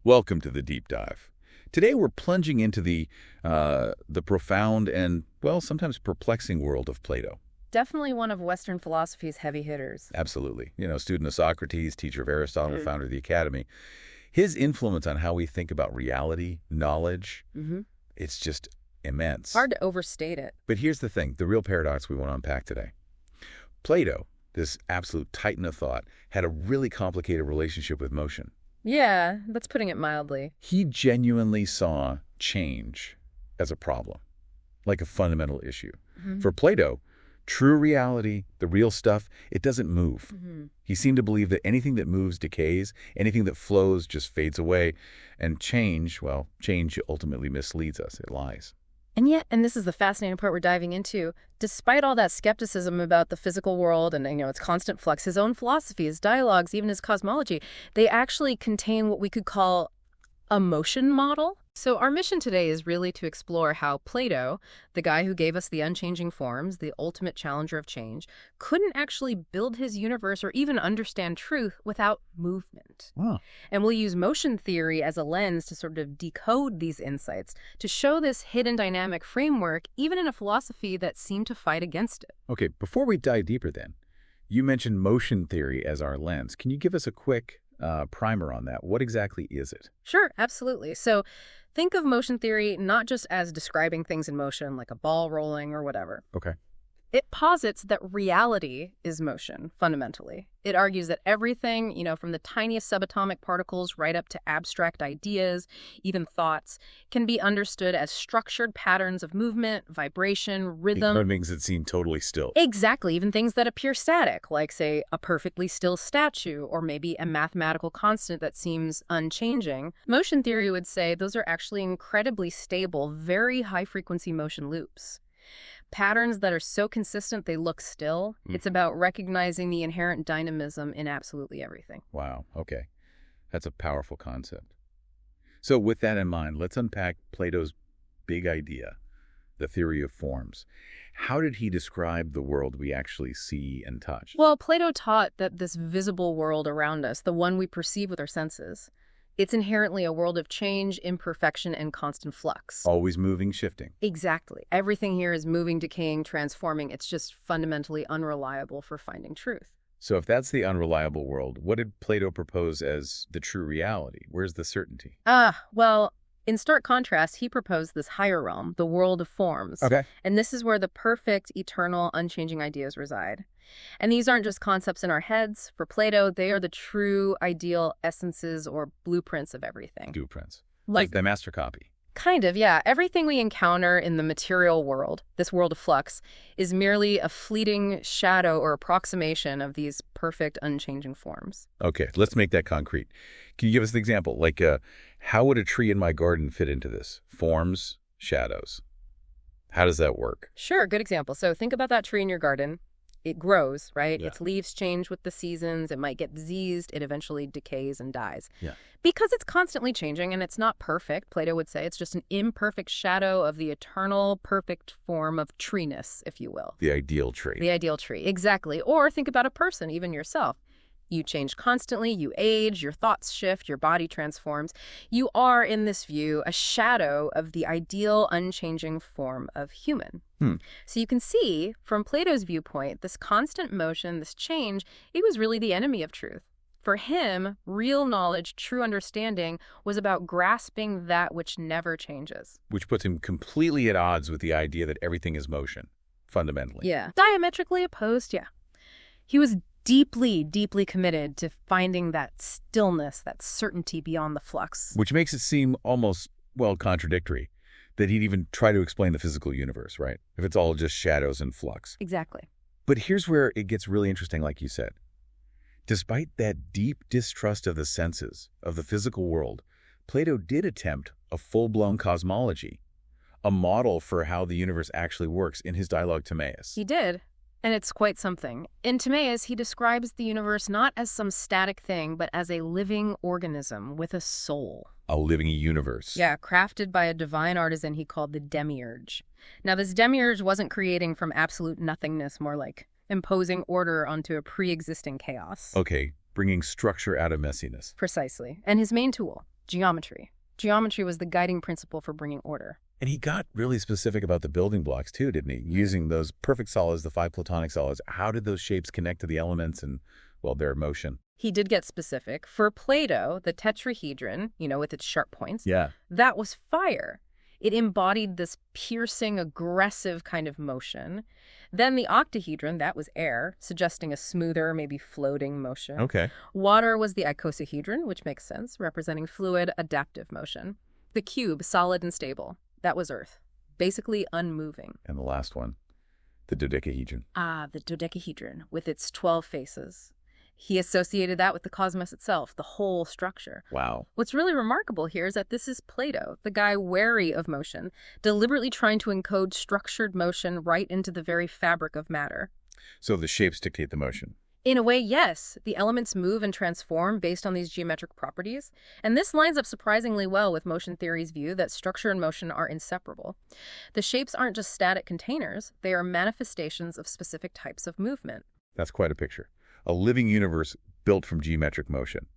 Welcome to the deep dive. Today we're plunging into the profound and, well, sometimes perplexing world of Plato. Definitely one of Western philosophy's heavy hitters. Absolutely. Student of Socrates, teacher of Aristotle, founder of the Academy. His influence on how we think about reality, knowledge, it's just immense. Hard to overstate it. But here's the thing, the real paradox we want to unpack today. Plato, this absolute titan of thought, had a really complicated relationship with motion. Yeah, that's putting it mildly. He genuinely saw change as a problem, like a fundamental issue. For Plato, true reality, the real stuff, it doesn't move. He seemed to believe that anything that moves decays, anything that flows just fades away, and change, well, change ultimately misleads us. It lies. And yet, and this is the fascinating part we're diving into, despite all that skepticism about the physical world and its constant flux, his own philosophy, his dialogues, even his cosmology, they actually contain what we could call a motion model. So our mission today is really to explore how Plato, the guy who gave us the unchanging forms, the ultimate challenger of change, couldn't actually build his universe or even understand truth without movement. Wow. And we'll use motion theory as a lens to sort of decode these insights, to show this hidden dynamic framework, even in a philosophy that seemed to fight against it. Okay, before we dive deeper then, you mentioned motion theory as our lens. Can you give us a quick primer on that? What exactly is it? Sure, absolutely. So think of motion theory not just as describing things in motion, like a ball rolling or whatever. Okay. It posits that reality is motion, fundamentally. It argues that everything, from the tiniest subatomic particles right up to abstract ideas, even thoughts, can be understood as structured patterns of movement, vibration, rhythm. That makes it seem totally still. Exactly. Even things that appear static, like, say, a perfectly still statue, or maybe a mathematical constant that seems unchanging. Motion theory would say those are actually incredibly stable, very high-frequency motion loops. Patterns that are so consistent they look still. It's about recognizing the inherent dynamism in absolutely everything. Wow, okay. That's a powerful concept. So with that in mind, let's unpack Plato's big idea, the theory of forms. How did he describe the world we actually see and touch? Well, Plato taught that this visible world around us, the one we perceive with our senses, it's inherently a world of change, imperfection, and constant flux. Always moving, shifting. Exactly. Everything here is moving, decaying, transforming. It's just fundamentally unreliable for finding truth. So if that's the unreliable world, what did Plato propose as the true reality? Where's the certainty? Well, in stark contrast, he proposed this higher realm, the world of forms. Okay. And this is where the perfect, eternal, unchanging ideas reside. And these aren't just concepts in our heads. For Plato, they are the true, ideal essences or blueprints of everything. Blueprints. Like the master copy. Kind of, yeah. Everything we encounter in the material world, this world of flux, is merely a fleeting shadow or approximation of these perfect, unchanging forms. Okay, let's make that concrete. Can you give us an example? Like, how would a tree in my garden fit into this? Forms, shadows. How does that work? Sure, good example. So think about that tree in your garden. It grows, right? Yeah. Its leaves change with the seasons. It might get diseased. It eventually decays and dies. Yeah. Because it's constantly changing and it's not perfect, Plato would say it's just an imperfect shadow of the eternal, perfect form of treeness, if you will. The ideal tree. The ideal tree, exactly. Or think about a person, even yourself. You change constantly, you age, your thoughts shift, your body transforms. You are, in this view, a shadow of the ideal, unchanging form of human. So you can see, from Plato's viewpoint, this constant motion, this change, it was really the enemy of truth. For him, real knowledge, true understanding, was about grasping that which never changes. Which puts him completely at odds with the idea that everything is motion, fundamentally. Yeah. Diametrically opposed, yeah. He was deeply, deeply committed to finding that stillness, that certainty beyond the flux. Which makes it seem almost, well, contradictory that he'd even try to explain the physical universe, right? If it's all just shadows and flux. Exactly. But here's where it gets really interesting, like you said. Despite that deep distrust of the senses, of the physical world, Plato did attempt a full-blown cosmology, a model for how the universe actually works in his dialogue Timaeus. He did. And it's quite something. In Timaeus, he describes the universe not as some static thing, but as a living organism with a soul. A living universe. Yeah, crafted by a divine artisan he called the Demiurge. Now, this Demiurge wasn't creating from absolute nothingness, more like imposing order onto a pre-existing chaos. Okay, bringing structure out of messiness. Precisely. And his main tool, Geometry. Geometry was the guiding principle for bringing order. And he got really specific about the building blocks too, didn't he? Using those perfect solids, the 5 Platonic solids. How did those shapes connect to the elements and, well, their motion? He did get specific. For Plato, the tetrahedron, with its sharp points, that was fire. It embodied this piercing, aggressive kind of motion. Then the octahedron, that was air, suggesting a smoother, maybe floating motion. Okay. Water was the icosahedron, which makes sense, representing fluid, adaptive motion. The cube, solid and stable, that was earth, basically unmoving. And the last one, the dodecahedron. The dodecahedron, with its 12 faces. He associated that with the cosmos itself, the whole structure. Wow. What's really remarkable here is that this is Plato, the guy wary of motion, deliberately trying to encode structured motion right into the very fabric of matter. So the shapes dictate the motion. In a way, yes. The elements move and transform based on these geometric properties. And this lines up surprisingly well with motion theory's view that structure and motion are inseparable. The shapes aren't just static containers, they are manifestations of specific types of movement. That's quite a picture. A living universe built from geometric motion.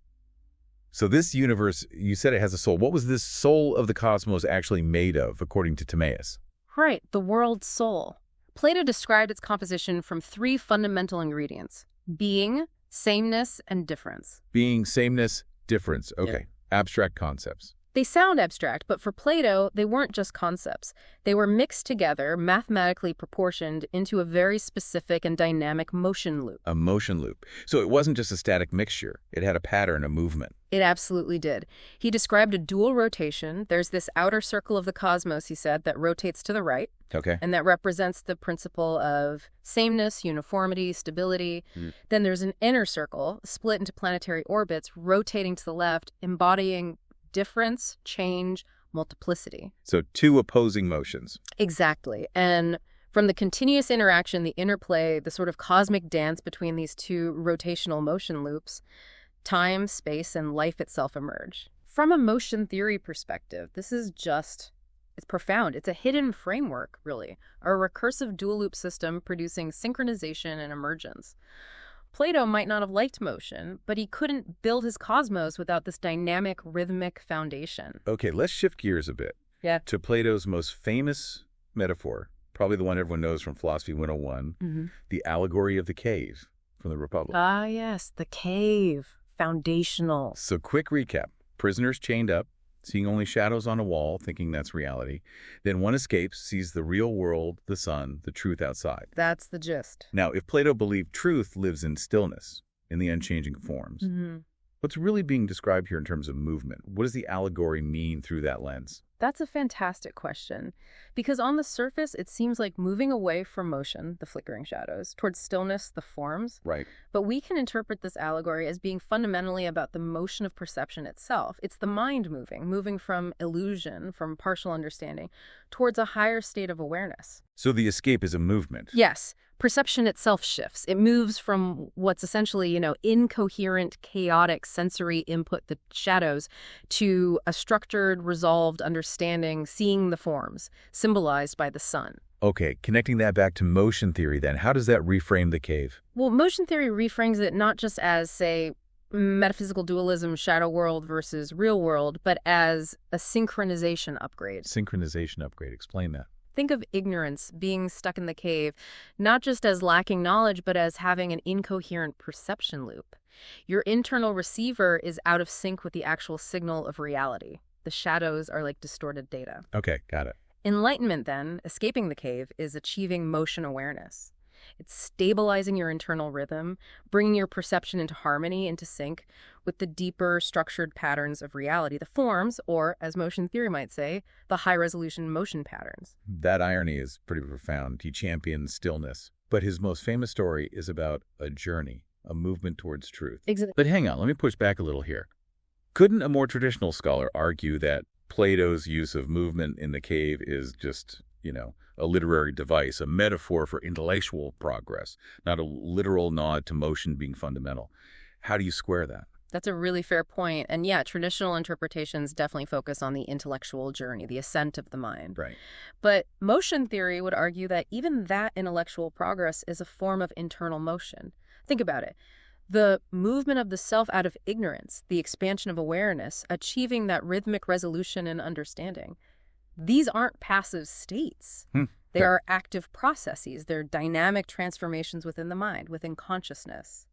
So this universe, you said it has a soul. What was this soul of the cosmos actually made of, according to Timaeus? Right, the world's soul. Plato described its composition from 3 fundamental ingredients: being, sameness, and difference. Being, sameness, difference. Okay. Yeah. Abstract concepts. They sound abstract, but for Plato, they weren't just concepts. They were mixed together, mathematically proportioned into a very specific and dynamic motion loop. A motion loop. So it wasn't just a static mixture. It had a pattern, a movement. It absolutely did. He described a dual rotation. There's this outer circle of the cosmos, he said, that rotates to the right. Okay. And that represents the principle of sameness, uniformity, stability. Then there's an inner circle, split into planetary orbits, rotating to the left, embodying difference, change, multiplicity. So 2 opposing motions. Exactly. And from the continuous interaction, the interplay, the sort of cosmic dance between these 2 rotational motion loops, time, space, and life itself emerge. From a motion theory perspective, this is it's profound. It's a hidden framework, really, a recursive dual loop system producing synchronization and emergence. Plato might not have liked motion, but he couldn't build his cosmos without this dynamic, rhythmic foundation. Okay, let's shift gears a bit. Yeah. To Plato's most famous metaphor, probably the one everyone knows from Philosophy 101, the allegory of the cave from the Republic. Ah, yes, the cave. Foundational. So quick recap. Prisoners chained up, seeing only shadows on a wall, thinking that's reality. Then one escapes, sees the real world, the sun, the truth outside. That's the gist. Now, if Plato believed truth lives in stillness, in the unchanging forms, what's really being described here in terms of movement? What does the allegory mean through that lens? That's a fantastic question, because on the surface, it seems like moving away from motion, the flickering shadows, towards stillness, the forms. Right. But we can interpret this allegory as being fundamentally about the motion of perception itself. It's the mind moving from illusion, from partial understanding, towards a higher state of awareness. So the escape is a movement. Yes. Perception itself shifts. It moves from what's essentially, incoherent, chaotic sensory input, the shadows, to a structured, resolved understanding, seeing the forms, symbolized by the sun. Okay, connecting that back to motion theory then, how does that reframe the cave? Well, motion theory reframes it not just as, say, metaphysical dualism, shadow world versus real world, but as a synchronization upgrade. Synchronization upgrade. Explain that. Think of ignorance, being stuck in the cave, not just as lacking knowledge, but as having an incoherent perception loop. Your internal receiver is out of sync with the actual signal of reality. The shadows are like distorted data. Okay, got it. Enlightenment, then, escaping the cave, is achieving motion awareness. It's stabilizing your internal rhythm, bringing your perception into harmony, into sync with the deeper structured patterns of reality, the forms, or, as motion theory might say, the high-resolution motion patterns. That irony is pretty profound. He champions stillness. But his most famous story is about a journey, a movement towards truth. Exactly. But hang on, let me push back a little here. Couldn't a more traditional scholar argue that Plato's use of movement in the cave is just, a literary device, a metaphor for intellectual progress, not a literal nod to motion being fundamental? How do you square that? That's a really fair point. And yeah, traditional interpretations definitely focus on the intellectual journey, the ascent of the mind. Right. But motion theory would argue that even that intellectual progress is a form of internal motion. Think about it. The movement of the self out of ignorance, the expansion of awareness, achieving that rhythmic resolution and understanding. These aren't passive states. They are active processes. They're dynamic transformations within the mind, within consciousness.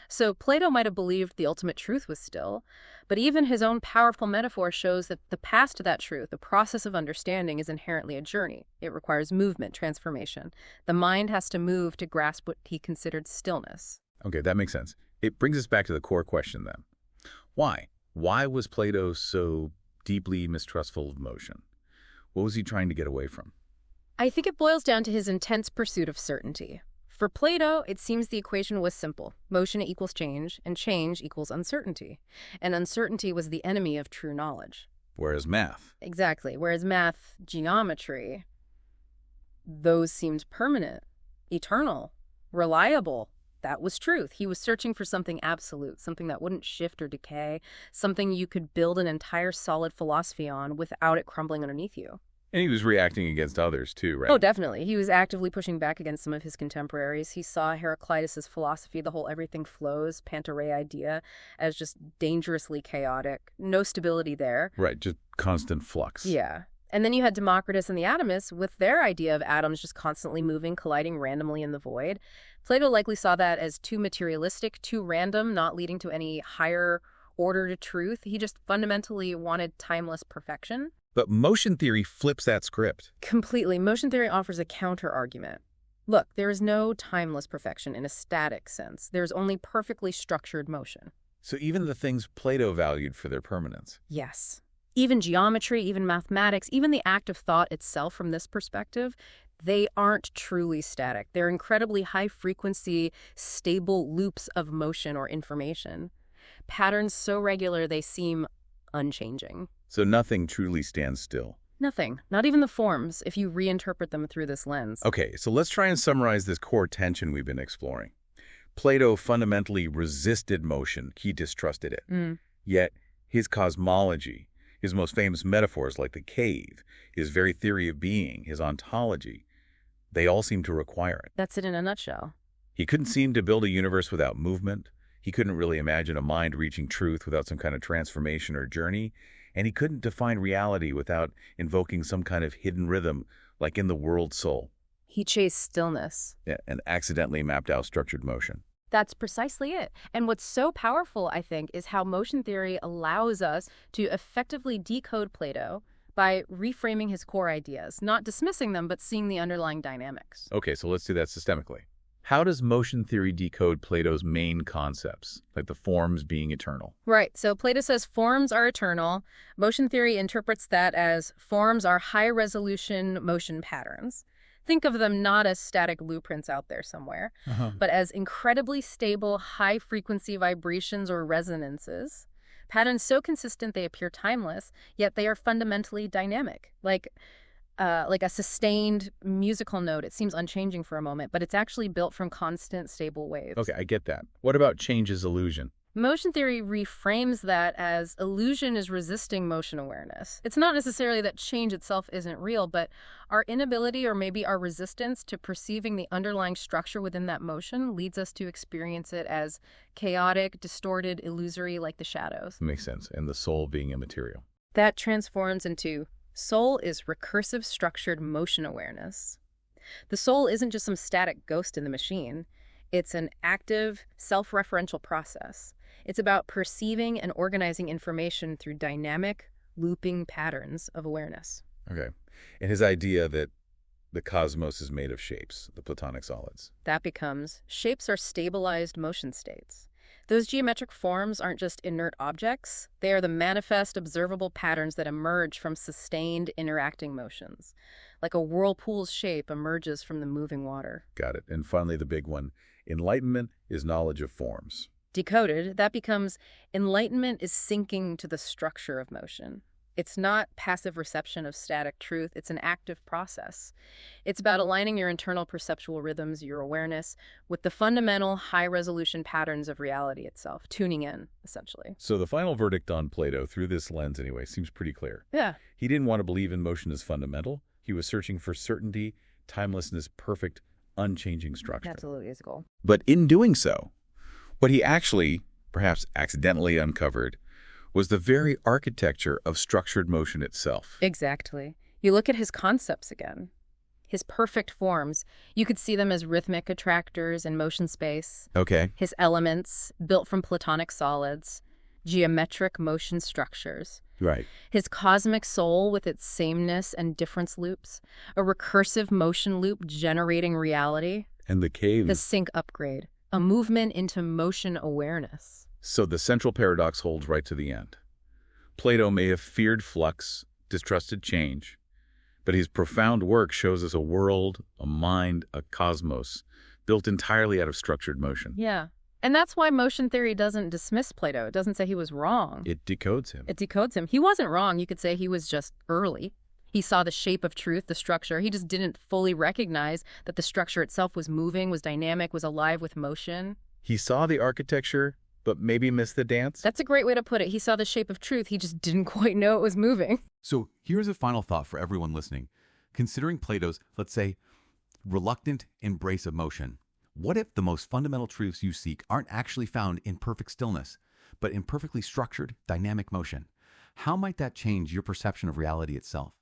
So Plato might have believed the ultimate truth was still, but even his own powerful metaphor shows that the path to that truth, the process of understanding, is inherently a journey. It requires movement, transformation. The mind has to move to grasp what he considered stillness. Okay, that makes sense. It brings us back to the core question then. Why? Why was Plato so deeply mistrustful of motion? What was he trying to get away from? I think it boils down to his intense pursuit of certainty. For Plato, it seems the equation was simple. Motion equals change, and change equals uncertainty. And uncertainty was the enemy of true knowledge. Whereas math. Exactly. Whereas math, geometry, those seemed permanent, eternal, reliable. That was truth. He was searching for something absolute, something that wouldn't shift or decay, something you could build an entire solid philosophy on without it crumbling underneath you. And he was reacting against others too, right? Oh, definitely. He was actively pushing back against some of his contemporaries. He saw Heraclitus' philosophy, the whole everything flows, pantarei idea, as just dangerously chaotic. No stability there. Right, just constant flux. Yeah. And then you had Democritus and the atomists with their idea of atoms just constantly moving, colliding randomly in the void. Plato likely saw that as too materialistic, too random, not leading to any higher order to truth. He just fundamentally wanted timeless perfection. But motion theory flips that script. Completely. Motion theory offers a counter-argument. Look, there is no timeless perfection in a static sense. There's only perfectly structured motion. So even the things Plato valued for their permanence. Yes. Even geometry, even mathematics, even the act of thought itself from this perspective, they aren't truly static. They're incredibly high-frequency, stable loops of motion or information. Patterns so regular they seem unchanging. So nothing truly stands still. Nothing. Not even the forms, if you reinterpret them through this lens. Okay, so let's try and summarize this core tension we've been exploring. Plato fundamentally resisted motion. He distrusted it. Yet his cosmology, his most famous metaphors like the cave, his very theory of being, his ontology, they all seem to require it. That's it in a nutshell. He couldn't seem to build a universe without movement. He couldn't really imagine a mind reaching truth without some kind of transformation or journey. And he couldn't define reality without invoking some kind of hidden rhythm, like in the world soul. He chased stillness. Yeah, and accidentally mapped out structured motion. That's precisely it. And what's so powerful, I think, is how motion theory allows us to effectively decode Plato by reframing his core ideas, not dismissing them, but seeing the underlying dynamics. Okay, so let's do that systemically. How does motion theory decode Plato's main concepts, like the forms being eternal? Right. So Plato says forms are eternal. Motion theory interprets that as forms are high-resolution motion patterns. Think of them not as static blueprints out there somewhere, but as incredibly stable, high-frequency vibrations or resonances. Patterns so consistent they appear timeless, yet they are fundamentally dynamic. Like a sustained musical note. It seems unchanging for a moment, but it's actually built from constant, stable waves. Okay, I get that. What about change as illusion? Motion theory reframes that as illusion is resisting motion awareness. It's not necessarily that change itself isn't real, but our inability or maybe our resistance to perceiving the underlying structure within that motion leads us to experience it as chaotic, distorted, illusory, like the shadows. Makes sense. And the soul being immaterial. That transforms into soul is recursive structured motion awareness. The soul isn't just some static ghost in the machine. It's an active, self-referential process. It's about perceiving and organizing information through dynamic, looping patterns of awareness. Okay. And his idea that the cosmos is made of shapes, the Platonic solids. That becomes, shapes are stabilized motion states. Those geometric forms aren't just inert objects. They are the manifest, observable patterns that emerge from sustained, interacting motions. Like a whirlpool's shape emerges from the moving water. Got it. And finally, the big one. Enlightenment is knowledge of forms. Decoded, that becomes, enlightenment is sinking to the structure of motion. It's not passive reception of static truth. It's an active process. It's about aligning your internal perceptual rhythms, your awareness, with the fundamental high-resolution patterns of reality itself, tuning in, essentially. So the final verdict on Plato, through this lens anyway, seems pretty clear. Yeah. He didn't want to believe in motion as fundamental. He was searching for certainty, timelessness, perfect, unchanging structure. Absolutely is a goal. But in doing so, What he actually, perhaps accidentally uncovered, was the very architecture of structured motion itself. Exactly. You look at his concepts again. His perfect forms, you could see them as rhythmic attractors in motion space. Okay. His elements, built from Platonic solids, geometric motion structures. Right. His cosmic soul with its sameness and difference loops, a recursive motion loop generating reality. And the caves. The sync upgrade, a movement into motion awareness. So the central paradox holds right to the end. Plato may have feared flux, distrusted change, but his profound work shows us a world, a mind, a cosmos, built entirely out of structured motion. Yeah. And that's why motion theory doesn't dismiss Plato. It doesn't say he was wrong. It decodes him. It decodes him. He wasn't wrong. You could say he was just early. He saw the shape of truth, the structure. He just didn't fully recognize that the structure itself was moving, was dynamic, was alive with motion. He saw the architecture, but maybe missed the dance? That's a great way to put it. He saw the shape of truth. He just didn't quite know it was moving. So here's a final thought for everyone listening. Considering Plato's, let's say, reluctant embrace of motion, what if the most fundamental truths you seek aren't actually found in perfect stillness, but in perfectly structured, dynamic motion? How might that change your perception of reality itself?